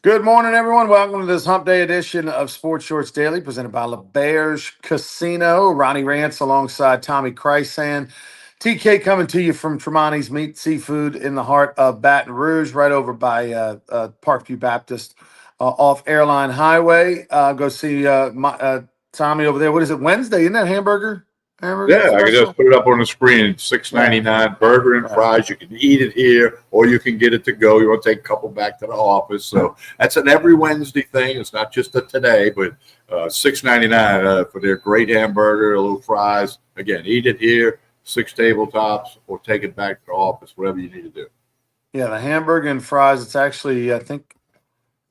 Good morning, everyone. Welcome to this Hump Day edition of Sports Shorts Daily, presented by LeBears Casino. Ronnie Rance alongside Tommy Chrysan. TK coming to you from Tremonti's Meat Seafood in the heart of Baton Rouge, right over by Parkview Baptist off Airline Highway. Go see Tommy over there. What is it, Wednesday? Isn't that hamburger Yeah, I can special? just put it up on the screen. It's $6.99 burger and Yeah. fries. You can eat it here, or you can get it to go. You want to take a couple back to the office. So that's an every Wednesday thing. It's not just a today, but $6.99 for their great hamburger, a little fries. Again, eat it here, 6 tabletops, or take it back to the office. Whatever you need to do. Yeah, the hamburger and fries. It's actually, I think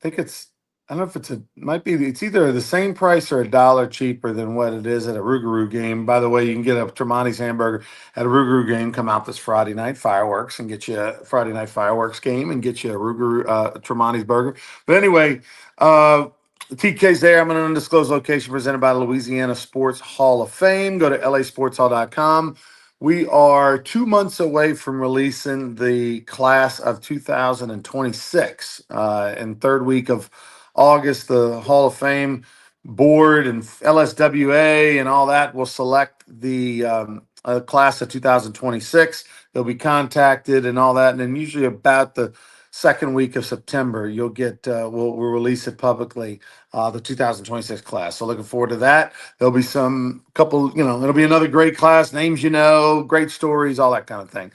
it's, I don't know if it's either the same price or $1 cheaper than what it is at a Rougarou game. By the way, you can get a Tremonti's hamburger at a Rougarou game. Come out this Friday night fireworks and get you a Friday night fireworks game and get you a Rougarou Tremonti's burger. But anyway, TK's there. I'm an undisclosed location presented by Louisiana Sports Hall of Fame. Go to lasportshall.com. We are 2 months away from releasing the class of 2026. And third week of August, the Hall of Fame board and LSWA and all that will select the class of 2026. They'll be contacted and all that. And then usually about the second week of September, you'll get, we'll release it publicly, the 2026 class. So looking forward to that. There'll be some couple, it'll be another great class, names great stories, all that kind of thing.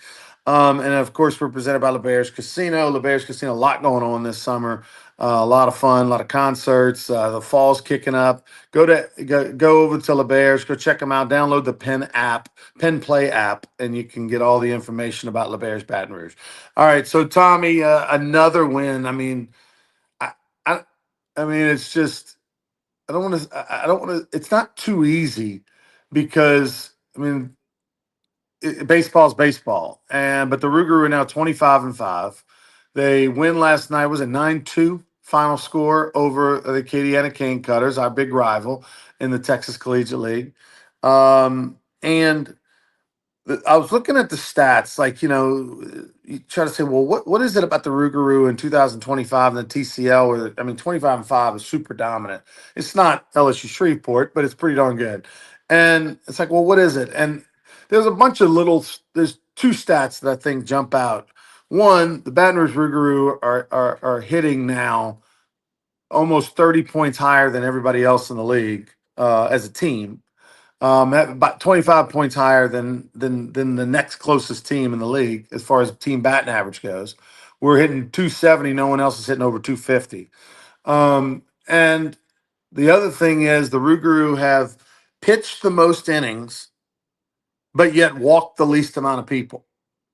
And of course, we're presented by LeBears Casino. LeBears Casino, a lot going on this summer. A lot of fun, a lot of concerts. The fall's kicking up. Go over to LeBears. Go check them out. Download the Pen Play app, and you can get all the information about LeBears Baton Rouge. All right, so Tommy, another win. I, I, I mean, it's just I don't want to. I don't want to. It's not too easy because baseball's baseball, but the Rougarou are now 25-5. They win last night. Was it 9-2 final score over the Acadiana Cane Cutters, our big rival in the Texas Collegiate League. And I was looking at the stats, you try to say, well, what is it about the Rougarou in 2025 and the TCL? Where 25-5 is super dominant. It's not LSU Shreveport, but it's pretty darn good. And it's like, well, what is it? And there's a bunch of there's two stats that I think jump out. One, the Baton Rouge Rougarou are hitting now almost 30 points higher than everybody else in the league as a team. About 25 points higher than the next closest team in the league as far as team batting average goes. We're hitting 270. No one else is hitting over 250. And the other thing is the Rougarou have pitched the most innings, but yet walked the least amount of people.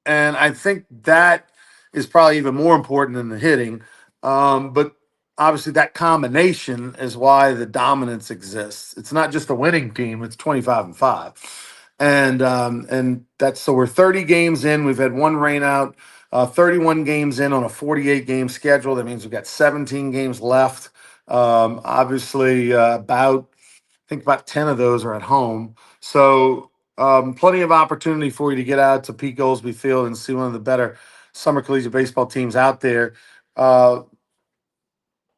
And I think that is probably even more important than the hitting. But obviously, that combination is why the dominance exists. It's not just a winning team; it's 25-5, and that's so we're 30 games in. We've had one rain out, 31 games in on a 48 game schedule. That means we've got 17 games left. Obviously, I think about 10 of those are at home. So plenty of opportunity for you to get out to Pete Goolsby Field and see one of the better summer collegiate baseball teams out there.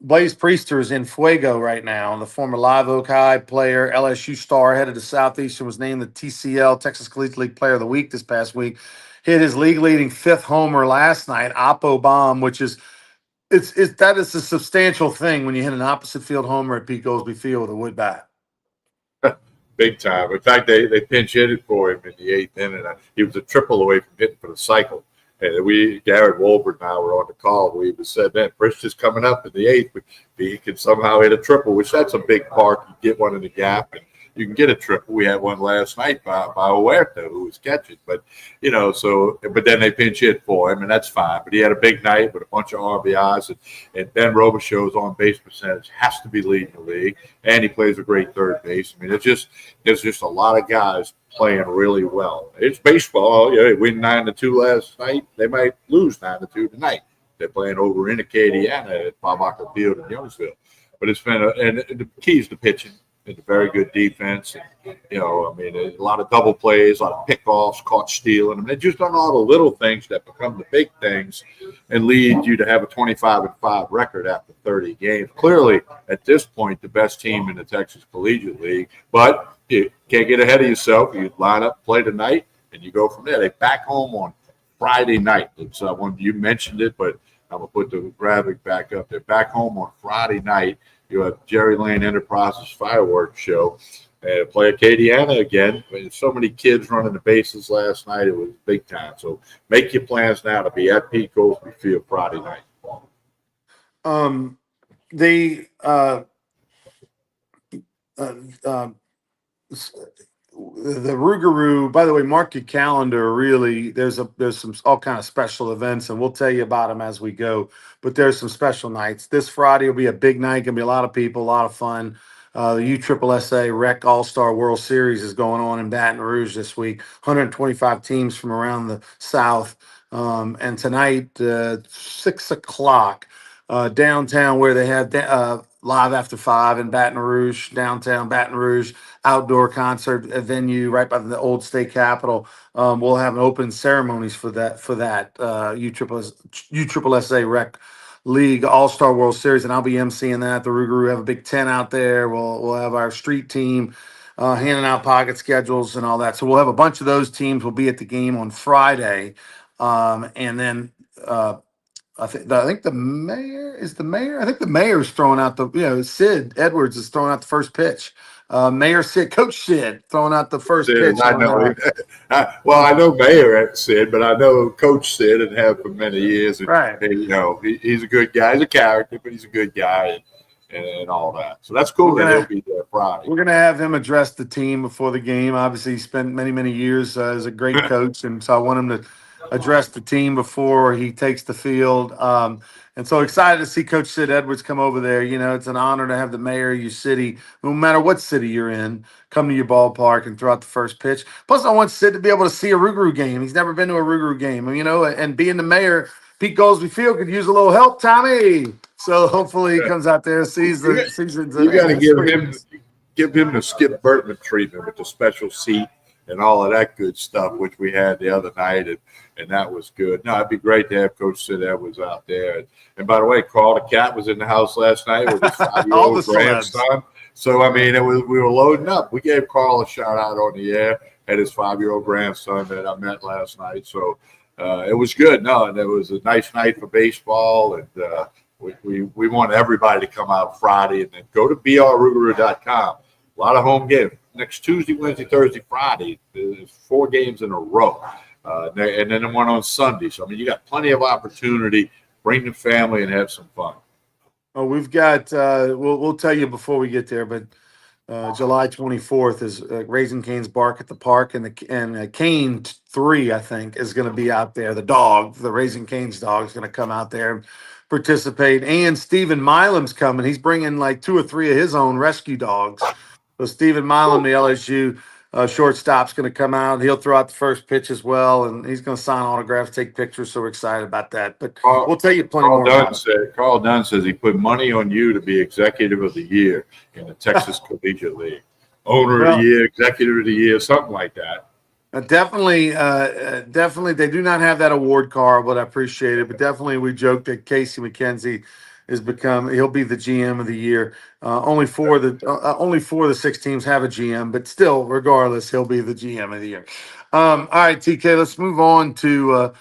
Blaze Priester is in Fuego right now. The former Live Oak High player, LSU star, headed to Southeastern, was named the TCL Texas Collegiate League Player of the Week this past week. Hit his league-leading fifth homer last night, Oppo bomb, which is that is a substantial thing when you hit an opposite field homer at Pete Goolsby Field with a wood bat. Big time. In fact, they pinch hit it for him in the eighth inning. He was a triple away from hitting for the cycle. And Garrett Wolbert and I were on the call. We said, man, Prister's coming up in the eighth, but he can somehow hit a triple, which that's a big park. You get one in the gap, and you can get a triple. We had one last night by Huerta, who was catching. But, but then they pinch hit for him, and that's fine. But he had a big night with a bunch of RBIs, and Ben Robichaux's on-base percentage has to be leading the league, and he plays a great third base. There's just a lot of guys playing really well. It's baseball. They win 9-2 last night. They might lose 9-2 tonight. They're playing over in Acadiana at Bob Field in Youngsville. But it's been and the key is the pitching. and a very good defense. And, I mean, a lot of double plays, a lot of pickoffs, caught stealing. I mean, they've just done all the little things that become the big things and lead you to have a 25-5 record after 30 games. Clearly, at this point, the best team in the Texas Collegiate League. But you can't get ahead of yourself. You line up, play tonight, and you go from there. They back home on Friday night. It's one you mentioned it, but I'm gonna put the graphic back up. They're back home on Friday night. You have Jerry Lane Enterprises fireworks show. And play Acadiana again. I mean, so many kids running the bases last night. It was big time. So make your plans now to be at Pete Cosby Field Friday night. The the Rougarou, by the way, mark your calendar. Really, there's some all kind of special events, and we'll tell you about them as we go. But there's some special nights. This Friday will be a big night. Gonna be a lot of people, a lot of fun. The USSSA Rec All-Star World Series is going on in Baton Rouge this week. 125 teams from around the South. And tonight, 6 o'clock, downtown, where they have Live After 5 in Baton Rouge, downtown Baton Rouge, outdoor concert venue right by the old state capitol. We'll have an open ceremonies for that USSSA Rec League All-Star World Series, and I'll be emceeing that. The Rougarou have a big tent out there. We'll have our street team handing out pocket schedules and all that. So we'll have a bunch of those teams will be at the game on Friday, and then I think the mayor is the mayor. I think the mayor's throwing out Sid Edwards is throwing out the first pitch. Mayor Sid, Coach Sid, throwing out the first pitch. I know. I know Mayor at Sid, but I know Coach Sid and have for many years. And, right. He's a good guy. He's a character, but he's a good guy and all that. So that's cool that he'll be there Friday. We're going to have him address the team before the game. Obviously, he spent many, many years as a great coach, and so I want him to address the team before he takes the field. And so excited to see Coach Sid Edwards come over there. It's an honor to have the mayor of your city, no matter what city you're in, come to your ballpark and throw out the first pitch. Plus, I want Sid to be able to see a Rougarou game. He's never been to a Rougarou game, and being the mayor, Pete Goldsby Field could use a little help, Tommy. So hopefully he comes out there, sees the seasons. You got to give him the Skip Bertman treatment with the special seat and all of that good stuff, which we had the other night, and that was good. No, it'd be great to have Coach Sid Edwards out there. And by the way, Carl the Cat was in the house last night with his 5-year-old grandson. So, I mean, we were loading up. We gave Carl a shout-out on the air, had his 5-year-old grandson that I met last night. So it was good. No, and it was a nice night for baseball, and we want everybody to come out Friday and then go to brrougarou.com. A lot of home games. Next Tuesday, Wednesday, Thursday, Friday, there's 4 games in a row. And then one on Sunday. So, I mean, you got plenty of opportunity. Bring the family and have some fun. Oh, we've got, we'll tell you before we get there, but July 24th is Raising Cane's Bark at the Park, and Cane 3, I think, is going to be out there. The dog, the Raising Cane's dog, is going to come out there and participate. And Stephen Milam's coming. He's bringing like 2 or 3 of his own rescue dogs. So Stephen Milam, the LSU shortstop's going to come out. He'll throw out the first pitch as well, and he's going to sign autographs, take pictures. So we're excited about that. But we'll tell you plenty more about it. Carl Dunn says he put money on you to be Executive of the Year in the Texas Collegiate League. Owner of the Year, Executive of the Year, something like that. Definitely, they do not have that award card, but I appreciate it. But definitely, we joked that Casey McKenzie he'll be the GM of the year. Only 4 of the 6 teams have a GM, but still, regardless, he'll be the GM of the year. All right, TK, let's move on to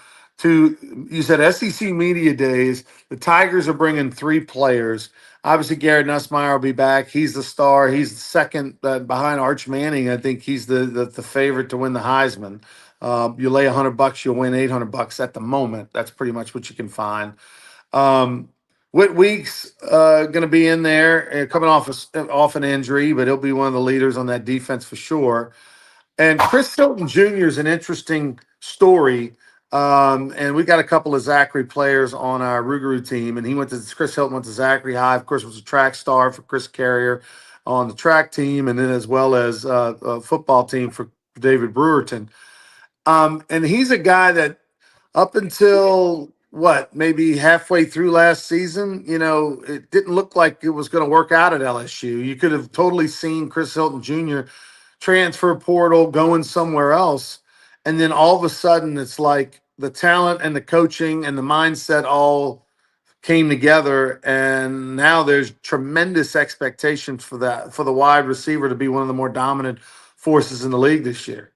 you said SEC Media Days. The Tigers are bringing 3 players. Obviously, Garrett Nussmeier will be back. He's the star. He's the second behind Arch Manning. I think he's the favorite to win the Heisman. You lay $100, you'll win $800 at the moment. That's pretty much what you can find. Whit Weeks going to be in there, coming off an injury, but he'll be one of the leaders on that defense for sure. And Chris Hilton Jr. is an interesting story. And we got a couple of Zachary players on our Rougarou team, and Chris Hilton went to Zachary High. Of course, was a track star for Chris Carrier on the track team, and then as well as a football team for David Brewerton. And he's a guy that up until what, maybe halfway through last season, it didn't look like it was going to work out at LSU. You could have totally seen Chris Hilton Jr. transfer portal going somewhere else. And then all of a sudden, it's like the talent and the coaching and the mindset all came together. And now there's tremendous expectations for the wide receiver to be one of the more dominant forces in the league this year.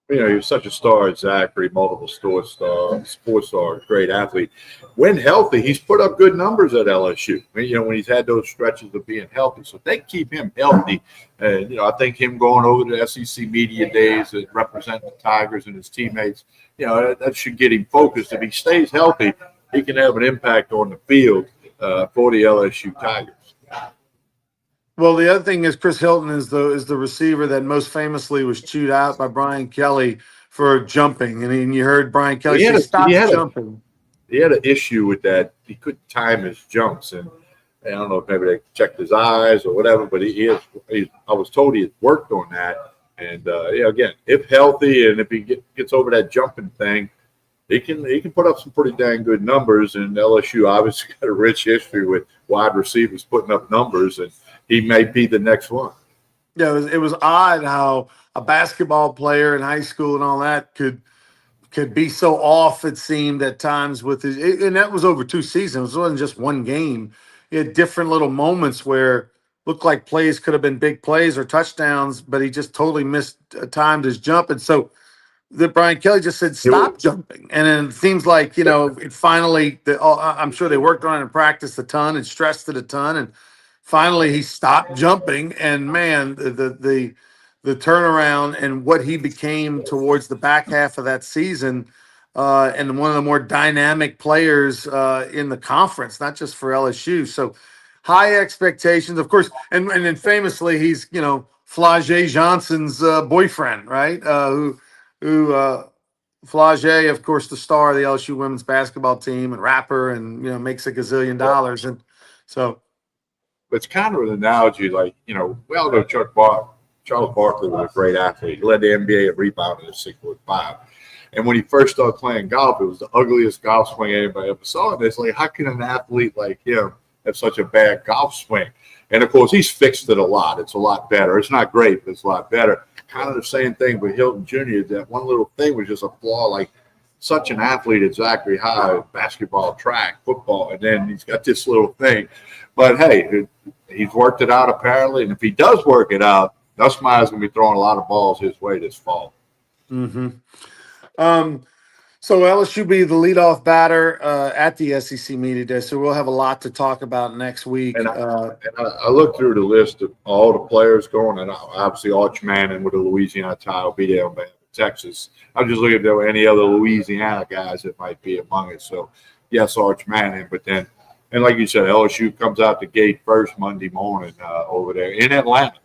He was such a star at Zachary, multiple sports star, great athlete. When healthy, he's put up good numbers at LSU. When he's had those stretches of being healthy. So if they keep him healthy, and I think him going over to the SEC media days and representing the Tigers and his teammates, that should get him focused. If he stays healthy, he can have an impact on the field for the LSU Tigers. Well, the other thing is Chris Hilton is the receiver that most famously was chewed out by Brian Kelly for jumping, and you heard Brian Kelly say, "Stop jumping." He had an issue with that. He couldn't time his jumps, and I don't know if maybe they checked his eyes or whatever. But I was told he had worked on that, and again, if healthy and if he gets over that jumping thing, he can put up some pretty dang good numbers. And LSU obviously got a rich history with wide receivers putting up numbers, and he may be the next one. Yeah, it was odd how a basketball player in high school and all that could be so off. It seemed at times with and that was over 2 seasons. It wasn't just one game. He had different little moments where looked like plays could have been big plays or touchdowns, but he just totally missed timed his jump. And so that Brian Kelly just said, "Stop jumping." And then it seems like, it finally, I'm sure they worked on it in practice a ton and stressed it a ton. And finally he stopped jumping. And man, the turnaround and what he became towards the back half of that season, and one of the more dynamic players in the conference, not just for LSU. So high expectations, of course. And then famously, he's, Flau'jae Johnson's boyfriend, right? Who Flau'jae, of course, the star of the LSU women's basketball team and rapper, and makes a gazillion dollars, and so it's kind of an analogy, like we all know Charles Barkley was a great athlete. He led the NBA in rebounding at 6'5". And when he first started playing golf, it was the ugliest golf swing anybody ever saw. And it's like, how can an athlete like him have such a bad golf swing? And of course, he's fixed it a lot. It's a lot better. It's not great, but it's a lot better. Kind of the same thing with Hilton Jr. That one little thing was just a flaw. Like such an athlete at Zachary High, basketball, track, football, and then he's got this little thing. But hey, he's worked it out apparently. And if he does work it out, Nussmeier's going to be throwing a lot of balls his way this fall. Mm-hmm. So LSU be the leadoff batter at the SEC Media Day, so we'll have a lot to talk about next week. And I looked through the list of all the players going, and obviously Arch Manning with the Louisiana tie will be there in Texas. I was just looking if there were any other Louisiana guys that might be among it. So, yes, Arch Manning, but then, and like you said, LSU comes out the gate first Monday morning over there in Atlanta.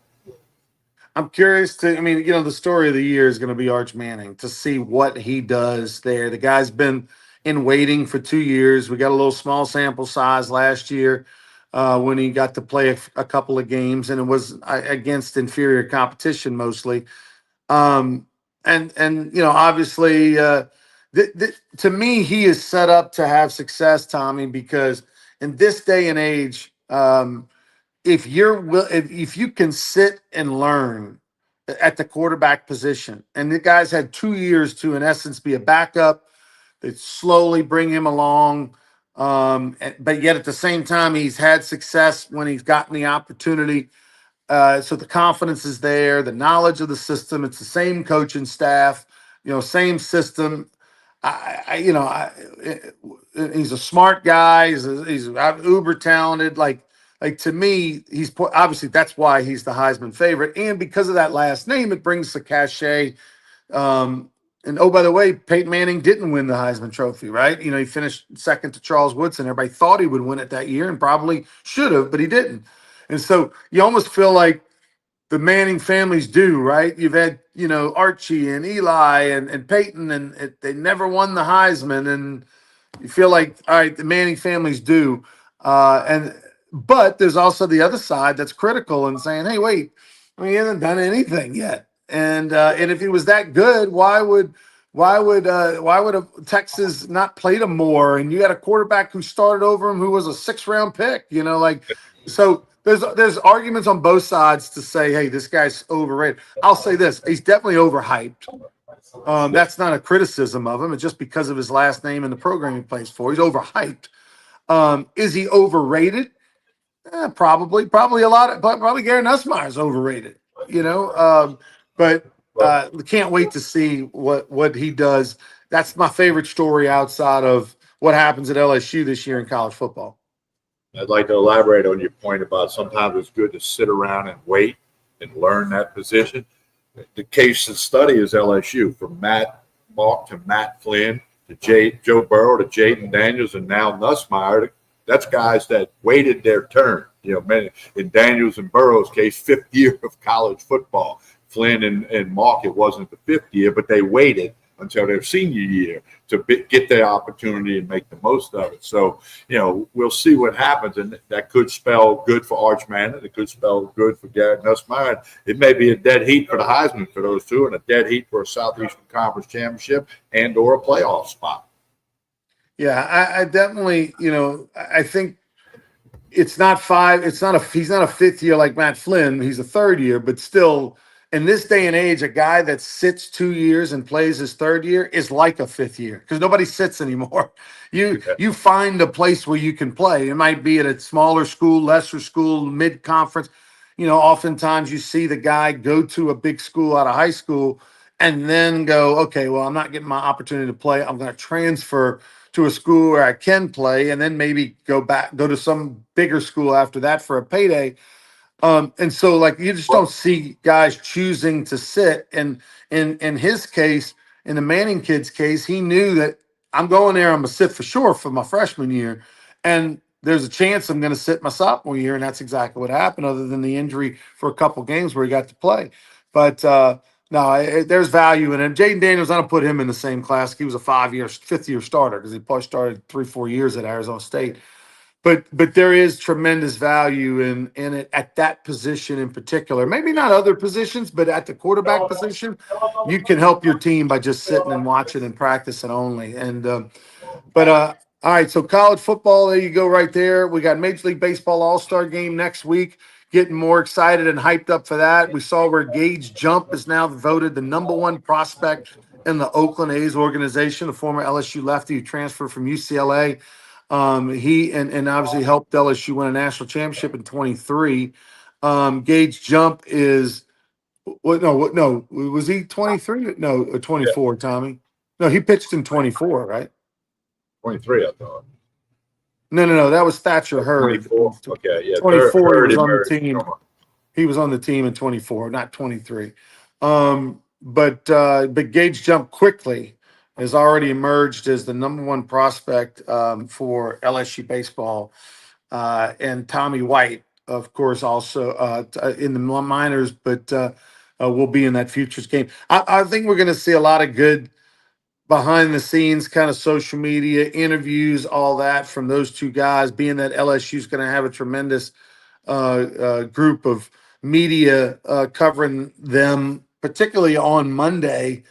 I'm curious the story of the year is going to be Arch Manning, to see what he does there. The guy's been in waiting for 2 years. We got a little small sample size last year when he got to play a couple of games, and it was against inferior competition mostly. And obviously, to me, he is set up to have success, Tommy, because in this day and age, if you can sit and learn at the quarterback position, and the guy's had 2 years to, in essence, be a backup, they slowly bring him along. But yet at the same time, he's had success when he's gotten the opportunity. So the confidence is there, the knowledge of the system. It's the same coaching staff, same system. He's a smart guy. He's uber talented. Like to me, he's obviously, that's why he's the Heisman favorite, and because of that last name, it brings the cachet. And oh, by the way, Peyton Manning didn't win the Heisman Trophy, right? He finished second to Charles Woodson. Everybody thought he would win it that year, and probably should have, but he didn't. And so you almost feel like the Manning families do, right? You've had, Archie and Eli and Peyton, and they never won the Heisman, and you feel like, all right, the Manning families do. But there's also the other side that's critical and saying, hey, wait, he hasn't done anything yet. And if he was that good, why would why would Texas not played him more? And you got a quarterback who started over him, who was a 6th-round pick. So there's arguments on both sides to say, hey, this guy's overrated. I'll say this: he's definitely overhyped. That's not a criticism of him. It's just because of his last name and the program he plays for. He's overhyped. Is he overrated? Probably a lot. Probably Gary Nussmeier's overrated. But can't wait to see what he does. That's my favorite story outside of what happens at LSU this year in college football. I'd like to elaborate on your point about sometimes it's good to sit around and wait and learn that position. The case and study is LSU, from Matt Mock to Matt Flynn to Joe Burrow to Jaden Daniels and now Nussmeier. That's guys that waited their turn. In Daniels and Burrow's case, 5th year of college football. Flynn and Mock, it wasn't the 5th year, but they waited until their senior year to get their opportunity and make the most of it. So, we'll see what happens, and that could spell good for Arch Manning. It could spell good for Garrett Nussmeier. It may be a dead heat for the Heisman for those two, and a dead heat for a Southeastern Conference championship and or a playoff spot. Yeah, I definitely, I think he's not a 5th year like Matt Flynn. He's a 3rd year, but still, in this day and age, a guy that sits 2 years and plays his 3rd year is like a 5th year because nobody sits anymore. You find a place where you can play. It might be at a smaller school, lesser school, mid-conference. Oftentimes you see the guy go to a big school out of high school and then go, okay, well, I'm not getting my opportunity to play. I'm going to transfer to a school where I can play, and then maybe go to some bigger school after that for a payday. And so, you just don't see guys choosing to sit. And in his case, in the Manning kid's case, he knew that I'm going there, I'm going to sit for sure for my freshman year. And there's a chance I'm going to sit my sophomore year. And that's exactly what happened, other than the injury for a couple games where he got to play. But no, there's value in it. Jaden Daniels, I don't put him in the same class. He was a 5th-year starter because he probably started 3-4 years at Arizona State. But there is tremendous value in it at that position in particular. Maybe not other positions, but at the quarterback position, you can help your team by just sitting and watching and practicing only. All right, so college football, there you go right there. We got Major League Baseball All-Star Game next week. Getting more excited and hyped up for that. We saw where Gage Jump is now voted the number 1 prospect in the Oakland A's organization, a former LSU lefty who transferred from UCLA. He and obviously helped LSU win a national championship in 23. Gage Jump is no, was he 23? No, 24, Tommy. No, he pitched in 24, right? 23, I thought. No. That was Thatcher Hurd. 24. Okay, yeah. 24 Hurd was on the emerged. team. He was on the team in 24, not 23. But Gage Jump quickly has already emerged as the number 1 prospect for LSU baseball. And Tommy White, of course, also in the minors, but will be in that futures game. I think we're going to see a lot of good behind the scenes kind of social media interviews, all that from those two guys, being that LSU is going to have a tremendous group of media covering them, particularly on Monday,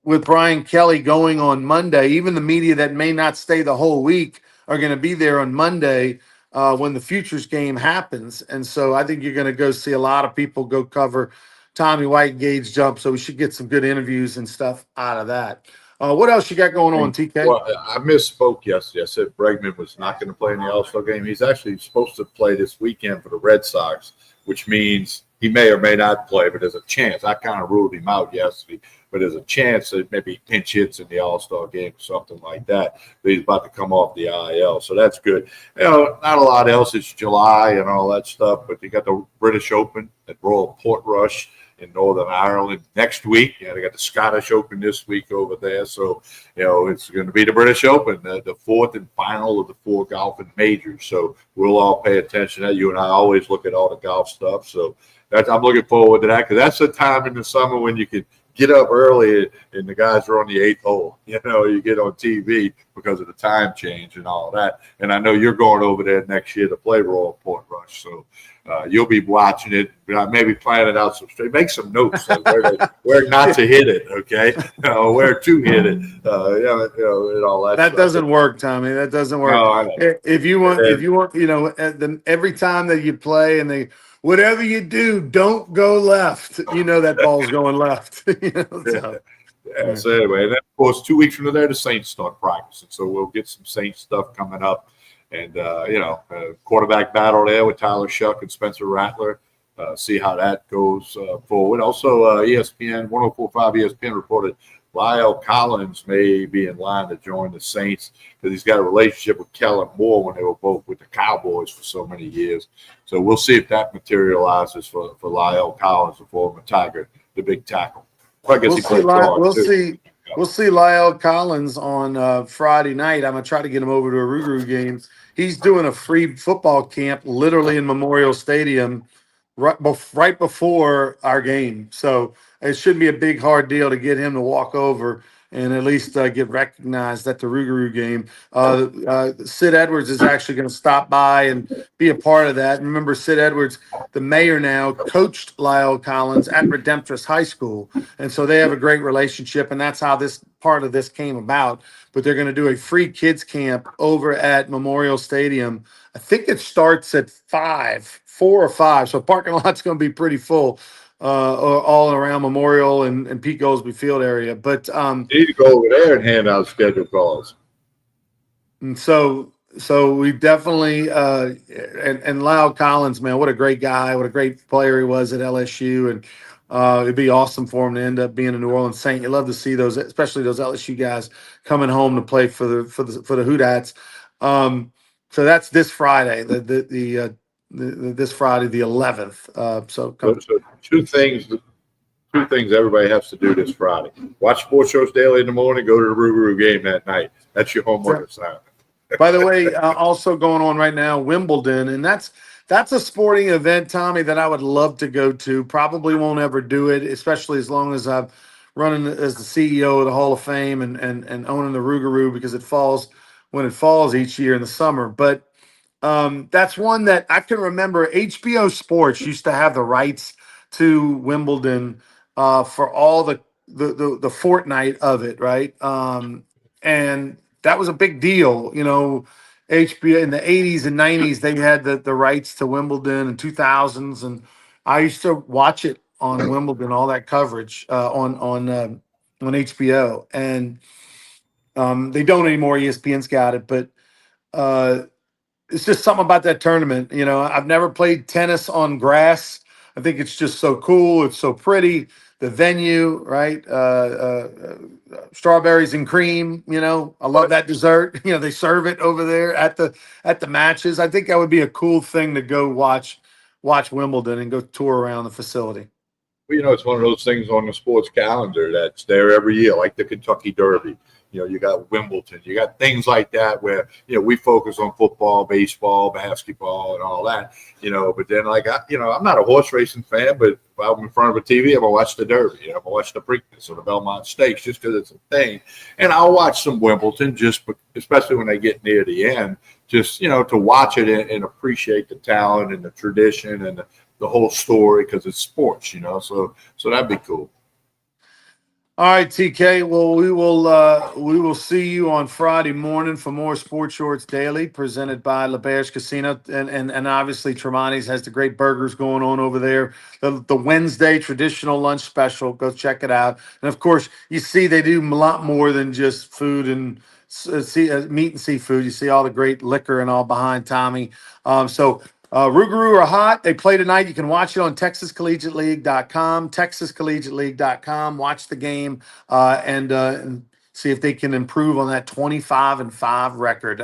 with Brian Kelly going on Monday. Even the media that may not stay the whole week are going to be there on Monday when the futures game happens. And so I think you're going to go see a lot of people go cover Tommy White, Gage Jump. So we should get some good interviews and stuff out of that. What else you got going on, TK? Well, I misspoke yesterday. I said Bregman was not going to play in the All-Star game. He's actually supposed to play this weekend for the Red Sox, which means he may or may not play, but there's a chance. I kind of ruled him out yesterday, but there's a chance that maybe pinch hits in the All-Star game or something like that. But he's about to come off the IL, so that's good. Not a lot else. It's July and all that stuff, but you got the British Open at Royal Portrush in Northern Ireland next week. They got the Scottish Open this week over there. So, it's going to be the British Open, the 4th and final of the 4 golfing majors. So we'll all pay attention to that. You and I always look at all the golf stuff. So I'm looking forward to that because that's the time in the summer when you can get up early and the guys are on the 8th hole. You get on TV because of the time change and all that. And I know you're going over there next year to play Royal Portrush. much. So you'll be watching it, maybe planning out some straight. Make some notes of where not to hit it, okay? Where to hit it, and all that That stuff. doesn't work, Tommy. That doesn't No, work. I know. If you want, every time that you play and whatever you do, don't go left. You know that ball's going left. So. Yeah, so anyway, and then of course 2 weeks from there, the Saints start practicing. So we'll get some Saints stuff coming up, and quarterback battle there with Tyler Shuck and Spencer Rattler. See how that goes forward. Also, ESPN 104.5 ESPN reported Lyle Collins may be in line to join the Saints because he's got a relationship with Kellen Moore when they were both with the Cowboys for so many years. So we'll see if that materializes for Lyle Collins, the former Tiger, the big tackle. I guess we'll see Lyle Collins on Friday night. I'm gonna try to get him over to a Rougarou game. He's doing a free football camp literally in Memorial Stadium right before our game. So it shouldn't be a big hard deal to get him to walk over and at least get recognized at the Rougarou game. Sid Edwards is actually going to stop by and be a part of that. And remember, Sid Edwards, the mayor now, coached Lyle Collins at Redemptress High School. And so they have a great relationship, and that's how this part of this came about. But they're going to do a free kids camp over at Memorial Stadium. I think it starts at 4 or 5. So parking lot's going to be pretty full all around Memorial and Pete Goldsby Field area. But you need to go over there and hand out schedule calls. And so we definitely and Lyle Collins, man, what a great guy, what a great player he was at LSU, and it'd be awesome for him to end up being a New Orleans Saint. You love to see those, especially those LSU guys coming home to play for the Hoodats. So that's this Friday, this Friday the 11th. So two things everybody has to do this Friday: watch Sports Shows Daily in the morning, go to the Rougarou game that night. That's your homework assignment. By the way, also going on right now, Wimbledon, and that's a sporting event, Tommy, that I would love to go to. Probably won't ever do it, especially as long as I'm running as the CEO of the Hall of Fame and owning the Rougarou, because it falls when it falls each year in the summer. But that's one that I can remember. HBO Sports used to have the rights to Wimbledon for all the fortnight of it, right? And that was a big deal, HBO in the 80s and 90s, they had the rights to Wimbledon in 2000s, and I used to watch it on Wimbledon, all that coverage on HBO, and they don't anymore. ESPN's got it, but it's just something about that tournament. I've never played tennis on grass. I think it's just so cool. It's so pretty. The venue, right? Strawberries and cream. I love that dessert. They serve it over there at the matches. I think that would be a cool thing to go watch Wimbledon and go tour around the facility. Well, it's one of those things on the sports calendar that's there every year, like the Kentucky Derby. You got Wimbledon, you got things like that where, we focus on football, baseball, basketball, and all that, but then I'm not a horse racing fan, but if I'm in front of a TV, I'm going to watch the Derby, I'm going to watch the Preakness or the Belmont Stakes just because it's a thing. And I'll watch some Wimbledon especially when they get near the end, just, to watch it and appreciate the talent and the tradition and the whole story because it's sports, so that'd be cool. All right, TK. Well, we will see you on Friday morning for more Sports Shorts Daily, presented by LaBerge Casino, and obviously Tremonti's has the great burgers going on over there. The Wednesday traditional lunch special. Go check it out. And of course, you see they do a lot more than just food and meat and seafood. You see all the great liquor and all behind Tommy. Rougarou are hot. They play tonight. You can watch it on TexasCollegiateLeague.com, TexasCollegiateLeague.com. Watch the game and see if they can improve on that 25-5 record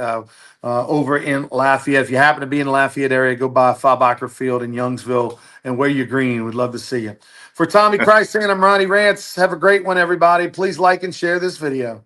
over in Lafayette. If you happen to be in the Lafayette area, go by Faubacker Field in Youngsville and wear your green. We'd love to see you. For Tommy Christ and I'm Ronnie Rance. Have a great one, everybody. Please like and share this video.